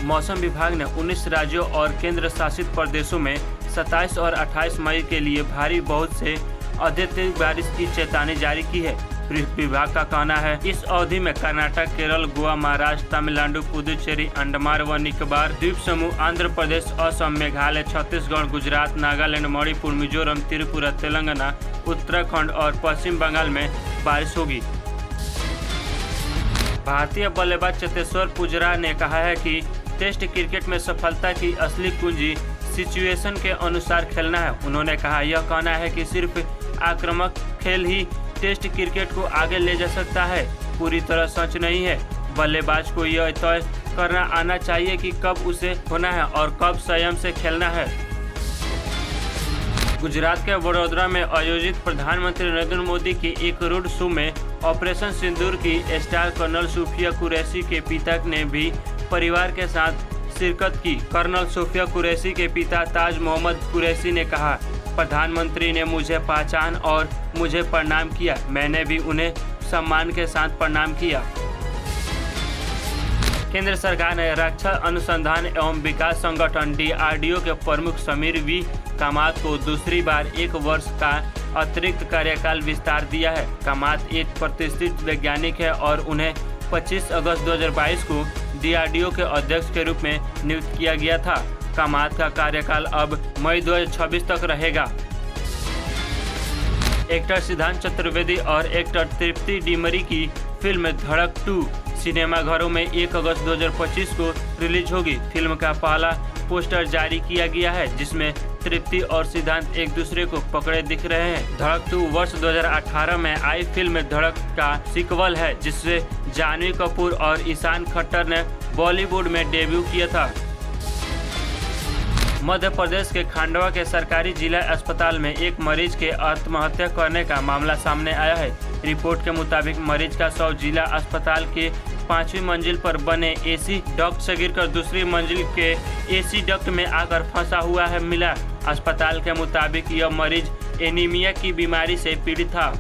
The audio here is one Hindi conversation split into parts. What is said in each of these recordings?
मौसम विभाग ने 19 राज्यों और केंद्र शासित प्रदेशों में 27 और 28 मई के लिए भारी बहुत से अत्यधिक बारिश की चेतावनी जारी की है। विभाग का कहना है इस अवधि में कर्नाटक, केरल, गोवा, महाराष्ट्र, तमिलनाडु, पुदुचेरी, अंडमान व निकोबार द्वीप समूह, आंध्र प्रदेश, असम, मेघालय, छत्तीसगढ़, गुजरात, नागालैंड, मणिपुर, मिजोरम, त्रिपुरा, तेलंगाना, उत्तराखंड और पश्चिम बंगाल में बारिश होगी। भारतीय बल्लेबाज चेतेश्वर पुजारा ने कहा है कि टेस्ट क्रिकेट में सफलता की असली कुंजी सिचुएशन के अनुसार खेलना है। उन्होंने कहा यह कहना है कि सिर्फ आक्रामक खेल ही टेस्ट क्रिकेट को आगे ले जा सकता है पूरी तरह सच नहीं है। बल्लेबाज को यह तय करना आना चाहिए कि कब उसे होना है और कब संयम से खेलना है। गुजरात के वडोदरा में आयोजित प्रधानमंत्री नरेंद्र मोदी की एक रोड शो में ऑपरेशन सिंदूर की स्टार कर्नल सूफिया कुरैशी के पिता ने भी परिवार के साथ शिरकत की। कर्नल सूफिया कुरैशी के पिता ताज मोहम्मद कुरैशी ने कहा, प्रधानमंत्री ने मुझे पहचान और मुझे प्रणाम किया, मैंने भी उन्हें सम्मान के साथ प्रणाम किया। केंद्र सरकार ने रक्षा अनुसंधान एवं विकास संगठन DRDO के प्रमुख समीर वी कामत को दूसरी बार 1 वर्ष का अतिरिक्त कार्यकाल विस्तार दिया है। कामत एक प्रतिष्ठित वैज्ञानिक है और उन्हें 25 अगस्त 2022 को DRDO के अध्यक्ष के रूप में नियुक्त किया गया था। कामत का कार्यकाल अब मई 2026 तक रहेगा। एक्टर सिद्धांत चतुर्वेदी और एक्टर तृप्ति डिमरी की फिल्म धड़क 2 सिनेमाघरों में 1 अगस्त 2025 को रिलीज होगी। फिल्म का पहला पोस्टर जारी किया गया है जिसमें तृप्ति और सिद्धांत एक दूसरे को पकड़े दिख रहे हैं। धड़क 2 वर्ष 2018 में आई फिल्म धड़क का सीक्वल है जिससे जानवी कपूर और ईशान खट्टर ने बॉलीवुड में डेब्यू किया था। मध्य प्रदेश के खंडवा के सरकारी जिला अस्पताल में एक मरीज के आत्महत्या करने का मामला सामने आया है। रिपोर्ट के मुताबिक मरीज का शव जिला अस्पताल के 5वीं मंजिल पर बने एसी डक्ट से गिरकर दूसरी मंजिल के एसी डक्ट में आकर फंसा हुआ है मिला। अस्पताल के मुताबिक यह मरीज एनीमिया की बीमारी से पीड़ित था।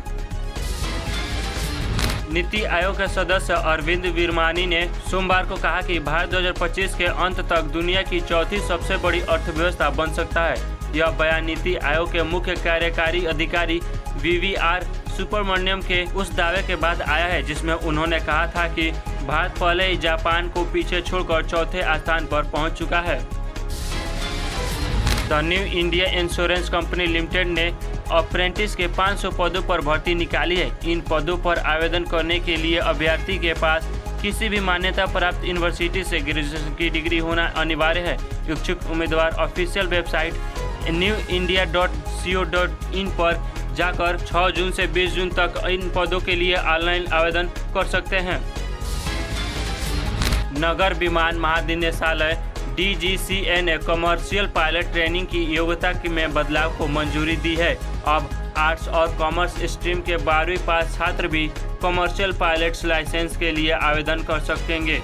नीति आयोग के सदस्य अरविंद विरमानी ने सोमवार को कहा कि भारत 2025 के अंत तक दुनिया की चौथी सबसे बड़ी अर्थव्यवस्था बन सकता है। यह बयान नीति आयोग के मुख्य कार्यकारी अधिकारी VVR सुब्रमण्यम के उस दावे के बाद आया है जिसमें उन्होंने कहा था कि भारत पहले ही जापान को पीछे छोड़कर चौथे स्थान पर पहुंच चुका है। The new India insurance company limited ने अप्रेंटिस के 500 पदों पर भर्ती निकाली है। इन पदों पर आवेदन करने के लिए अभ्यर्थी के पास किसी भी मान्यता प्राप्त यूनिवर्सिटी से ग्रेजुएशन की डिग्री होना अनिवार्य है। इच्छुक उम्मीदवार ऑफिशियल वेबसाइट newindia.co.in पर जाकर 6 जून से 20 जून तक इन पदों के लिए ऑनलाइन आवेदन कर सकते हैं। नगर विमान महानिदेशालय DGCA ने कमर्शियल पायलट ट्रेनिंग की योग्यता में बदलाव को मंजूरी दी है। अब आर्ट्स और कॉमर्स स्ट्रीम के 12वीं पास छात्र भी कमर्शियल पायलट्स लाइसेंस के लिए आवेदन कर सकेंगे।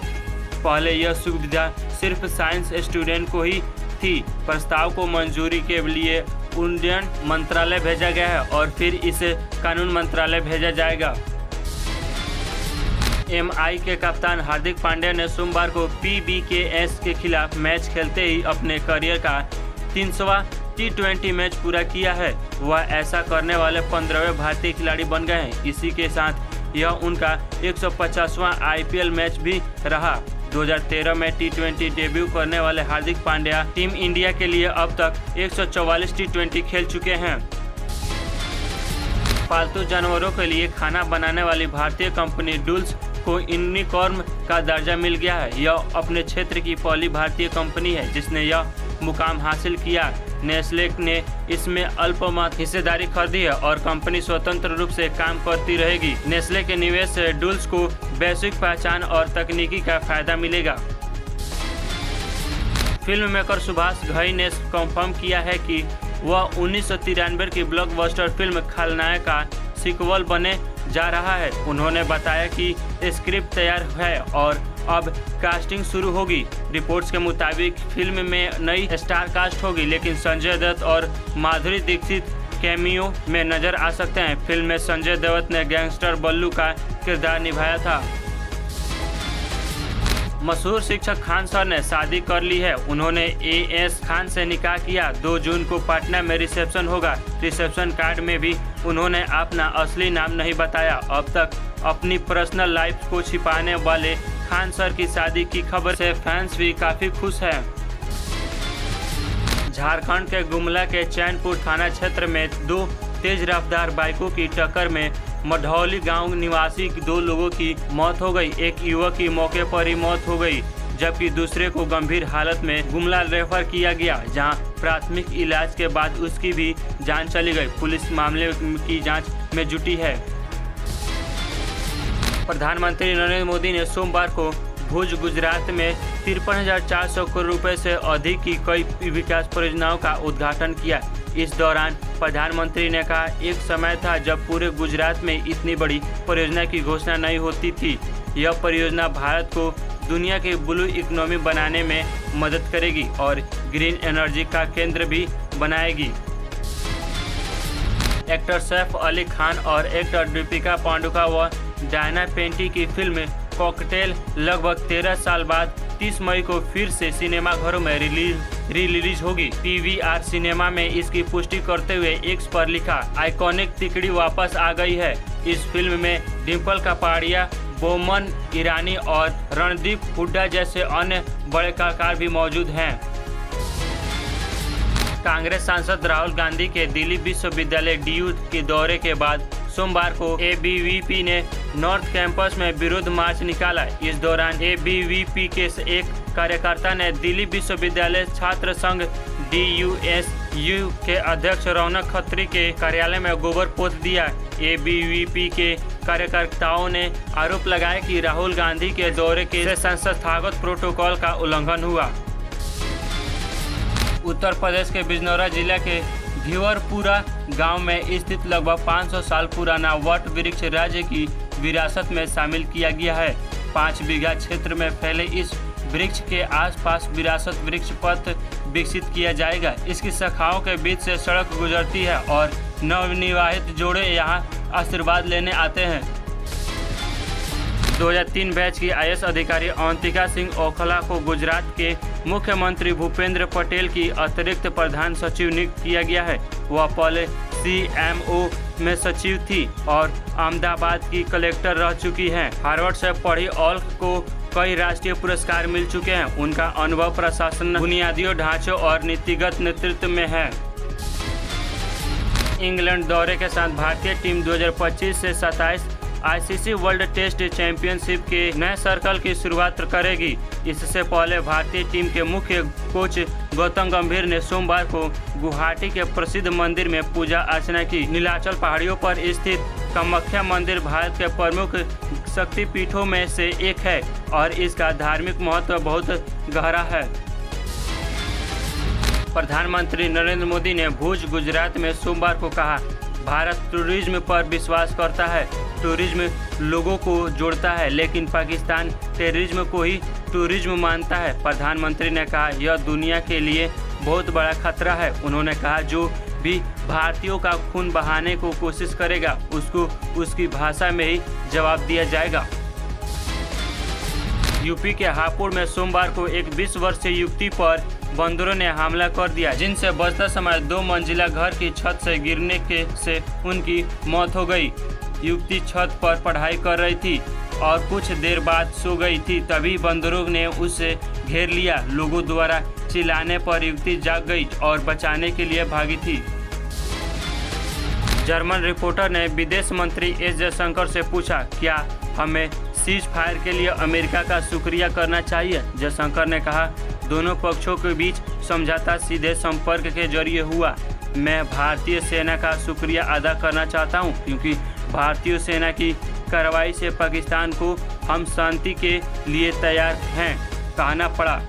पहले यह सुविधा सिर्फ साइंस स्टूडेंट को ही थी। प्रस्ताव को मंजूरी के लिए उड्डयन मंत्रालय भेजा गया है और फिर इसे कानून मंत्रालय भेजा जाएगा। MI के कप्तान हार्दिक पांड्या ने सोमवार को PBKS के खिलाफ मैच खेलते ही अपने करियर का 300वां T20 मैच पूरा किया है। वह ऐसा करने वाले 15वें भारतीय खिलाड़ी बन गए हैं। इसी के साथ यह उनका 150वां IPL मैच भी रहा। 2013 में T20 डेब्यू करने वाले हार्दिक पांड्या टीम इंडिया के लिए अब तक 144 T20 खेल चुके हैं। पालतू जानवरों के लिए खाना बनाने वाली भारतीय कंपनी डूल्स को यूनिकॉर्न का दर्जा मिल गया है। यह अपने क्षेत्र की पहली भारतीय कंपनी है जिसने यह मुकाम हासिल किया। नेस्ले ने इसमें अल्पमत हिस्सेदारी खरीदी है और कंपनी स्वतंत्र रूप से काम करती रहेगी। नेस्ले के निवेश से डूल्स को वैश्विक पहचान और तकनीकी का फायदा मिलेगा। फिल्म मेकर सुभाष घई ने कंफर्म किया है कि वह 1993 की ब्लॉकबस्टर फिल्म खलनायक का सीक्वल बने जा रहा है। उन्होंने बताया कि स्क्रिप्ट तैयार है और अब कास्टिंग शुरू होगी। रिपोर्ट्स के मुताबिक फिल्म में नई स्टार कास्ट होगी लेकिन संजय दत्त और माधुरी दीक्षित कैमियो में नजर आ सकते हैं। फिल्म में संजय दत्त ने गैंगस्टर बल्लू का किरदार निभाया था। मशहूर शिक्षक खान सर ने शादी कर ली है। उन्होंने AS खान से निकाह किया। 2 जून को पटना में रिसेप्शन होगा। रिसेप्शन कार्ड में भी उन्होंने अपना असली नाम नहीं बताया। अब तक अपनी पर्सनल लाइफ को छिपाने वाले खान सर की शादी की खबर से फैंस भी काफी खुश हैं। झारखंड के गुमला के चैनपुर थाना क्षेत्र में 2 तेज रफ्तार बाइकों की टक्कर में मढ़ौली गांव निवासी 2 लोगों की मौत हो गई। एक युवक की मौके पर ही मौत हो गई, जबकि दूसरे को गंभीर हालत में गुमला रेफर किया गया, जहां प्राथमिक इलाज के बाद उसकी भी जान चली गई। पुलिस मामले की जांच में जुटी है। प्रधानमंत्री नरेंद्र मोदी ने सोमवार को भुज गुजरात में 53,400 करोड़ रुपए से अधिक की कई विकास परियोजनाओं का उद्घाटन किया। इस दौरान प्रधानमंत्री ने कहा, एक समय था जब पूरे गुजरात में इतनी बड़ी परियोजना की घोषणा नहीं होती थी। यह परियोजना भारत को दुनिया की ब्लू इकोनॉमी बनाने में मदद करेगी और ग्रीन एनर्जी का केंद्र भी बनाएगी। एक्टर सैफ अली खान और एक्टर दीपिका पादुकोण व डायना पेंटी की फिल्म कॉकटेल लगभग 13 साल बाद 30 मई को फिर से सिनेमाघरों में रिलीज होगी। PVR सिनेमा में इसकी पुष्टि करते हुए X पर लिखा, आइकॉनिक तिकड़ी वापस आ गई है। इस फिल्म में डिम्पल कपाड़िया, बोमन ईरानी और रणदीप हुड्डा जैसे अन्य बड़े कलाकार भी मौजूद हैं। कांग्रेस सांसद राहुल गांधी के दिल्ली विश्वविद्यालय DU के दौरे के बाद सोमवार को ABVP ने नॉर्थ कैंपस में विरोध मार्च निकाला। इस दौरान ABVP के एक कार्यकर्ता ने दिल्ली विश्वविद्यालय छात्र संघ DUSU के अध्यक्ष रौनक खत्री के कार्यालय में गोबर पोत दिया। ABVP के कार्यकर्ताओं ने आरोप लगाया कि राहुल गांधी के दौरे के संस्थागत प्रोटोकॉल का उल्लंघन हुआ। उत्तर प्रदेश के बिजनौरा जिला के भिवरपुरा गांव में स्थित लगभग 500 साल पुराना वट वृक्ष राज्य की विरासत में शामिल किया गया है। 5 बीघा क्षेत्र में फैले इस वृक्ष के आसपास विरासत वृक्ष पथ विकसित किया जाएगा। इसकी शाखाओं के बीच से सड़क गुजरती है और नवनिर्वाचित जोड़े यहां आशीर्वाद लेने आते हैं। 2003 बैच की IAS अधिकारी अवंतिका सिंह ओखला को गुजरात के मुख्यमंत्री भूपेंद्र पटेल की अतिरिक्त प्रधान सचिव नियुक्त किया गया है। वह पहले CMO में सचिव थी और अहमदाबाद की कलेक्टर रह चुकी हैं। हार्वर्ड से पढ़ी औल्ख को कई राष्ट्रीय पुरस्कार मिल चुके हैं। उनका अनुभव प्रशासन, बुनियादी ढांचों और नीतिगत नेतृत्व में है। इंग्लैंड दौरे के साथ भारतीय टीम 2025 से 27 ICC वर्ल्ड टेस्ट चैंपियनशिप के नए सर्कल की शुरुआत करेगी। इससे पहले भारतीय टीम के मुख्य कोच गौतम गंभीर ने सोमवार को गुवाहाटी के प्रसिद्ध मंदिर में पूजा अर्चना की। नीलाचल पहाड़ियों पर स्थित कामाख्या मंदिर भारत के प्रमुख शक्तिपीठों में से एक है और इसका धार्मिक महत्व बहुत गहरा है। प्रधानमंत्री नरेंद्र मोदी ने भुज गुजरात में सोमवार को कहा, भारत टूरिज्म पर विश्वास करता है। टूरिज्म लोगों को जोड़ता है, लेकिन पाकिस्तान टेररिज्म को ही टूरिज्म मानता है। प्रधानमंत्री ने कहा, यह दुनिया के लिए बहुत बड़ा खतरा है। उन्होंने कहा, जो भी भारतीयों का खून बहाने को कोशिश करेगा उसको उसकी भाषा में ही जवाब दिया जाएगा। यूपी के हापुड़ में सोमवार को एक 20 वर्षीय युवती पर बंदरों ने हमला कर दिया, जिनसे बचते समय 2 मंजिला घर की छत से गिरने से उनकी मौत हो गई। युवती छत पर पढ़ाई कर रही थी और कुछ देर बाद सो गई थी। तभी बंदरों ने उसे घेर लिया। लोगों द्वारा चिल्लाने पर युवती जाग गई और बचाने के लिए भागी थी। जर्मन रिपोर्टर ने विदेश मंत्री एस जयशंकर से पूछा, क्या हमें सीज फायर के लिए अमेरिका का शुक्रिया करना चाहिए? जयशंकर ने कहा, दोनों पक्षों के बीच समझौता सीधे संपर्क के जरिए हुआ। मैं भारतीय सेना का शुक्रिया अदा करना चाहता हूं, क्योंकि भारतीय सेना की कार्रवाई से पाकिस्तान को हम शांति के लिए तैयार हैं, कहना पड़ा।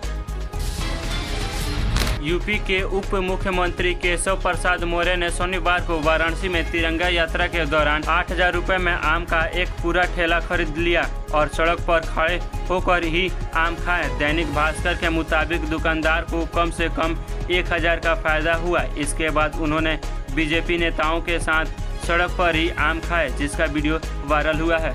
यूपी के उप मुख्यमंत्री केशव प्रसाद मौर्य ने शनिवार को वाराणसी में तिरंगा यात्रा के दौरान 8,000 रुपये में आम का एक पूरा ठेला खरीद लिया और सड़क पर खड़े होकर ही आम खाए। दैनिक भास्कर के मुताबिक दुकानदार को कम से कम 1,000 का फायदा हुआ। इसके बाद उन्होंने बीजेपी नेताओं के साथ सड़क पर ही आम खाए, जिसका वीडियो वायरल हुआ है।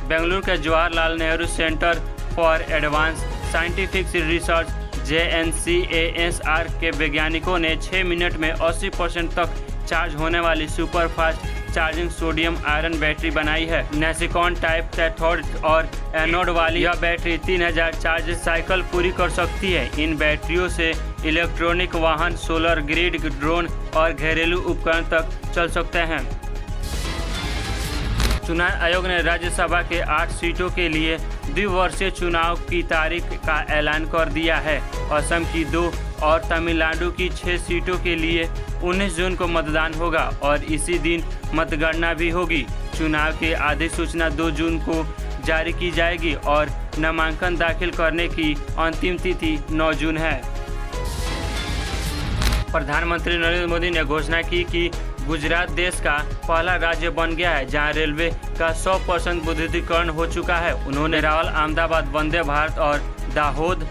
बेंगलुरु के Jawaharlal Nehru centre for advance scientific research JNCASR के वैज्ञानिकों ने 6 मिनट में 80% तक चार्ज होने वाली super fast charging sodium iron battery बनाई है। नेसिकॉन टाइप कैथोड और एनोड वाली यह बैटरी 3000 चार्ज साइकिल पूरी कर सकती है। इन बैटरियों से इलेक्ट्रॉनिक वाहन, सोलर ग्रिड, ड्रोन और घरेलू उपकरण तक चल सकते हैं। चुनाव आयोग ने राज्यसभा के 8 सीटों के लिए द्विवर्षीय चुनाव की तारीख का ऐलान कर दिया है। असम की 2 और तमिलनाडु की 6 सीटों के लिए 19 जून को मतदान होगा और इसी दिन मतगणना भी होगी। चुनाव की अधिसूचना 2 जून को जारी की जाएगी और नामांकन दाखिल करने की अंतिम तिथि 9 जून है। प्रधानमंत्री नरेंद्र मोदी ने घोषणा की कि गुजरात देश का पहला राज्य बन गया है जहां रेलवे का 100% विद्युतीकरण हो चुका है। उन्होंने वेरावल अहमदाबाद वंदे भारत और दाहोद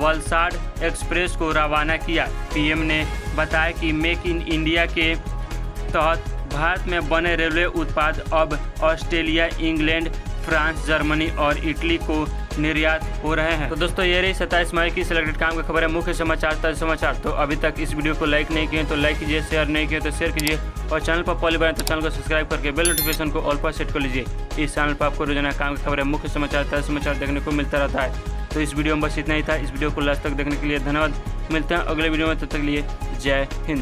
वलसाड एक्सप्रेस को रवाना किया। पीएम ने बताया कि मेक इन इंडिया के तहत भारत में बने रेलवे उत्पाद अब ऑस्ट्रेलिया, इंग्लैंड, फ्रांस, जर्मनी और इटली को निर्यात हो रहे हैं। तो दोस्तों ये रही 27 मई की सिलेक्टेड काम की खबर है। मुख्य समाचार, ताज़ा समाचार। तो अभी तक इस वीडियो को लाइक नहीं किए तो लाइक कीजिए, शेयर नहीं किए तो शेयर कीजिए और चैनल पर पहली बार तो चैनल को सब्सक्राइब करके बेल नोटिफिकेशन को ऑल पर सेट कर लीजिए। इस चैनल पर आपको रोजाना काम की खबर है, मुख्य समाचार, ताज़ा समाचार देखने को मिलता रहता है। तो इस वीडियो में बस इतना ही था। इस वीडियो को लास्ट तक देखने के लिए धन्यवाद। मिलते हैं अगले वीडियो में, तब तक के लिए जय हिंद।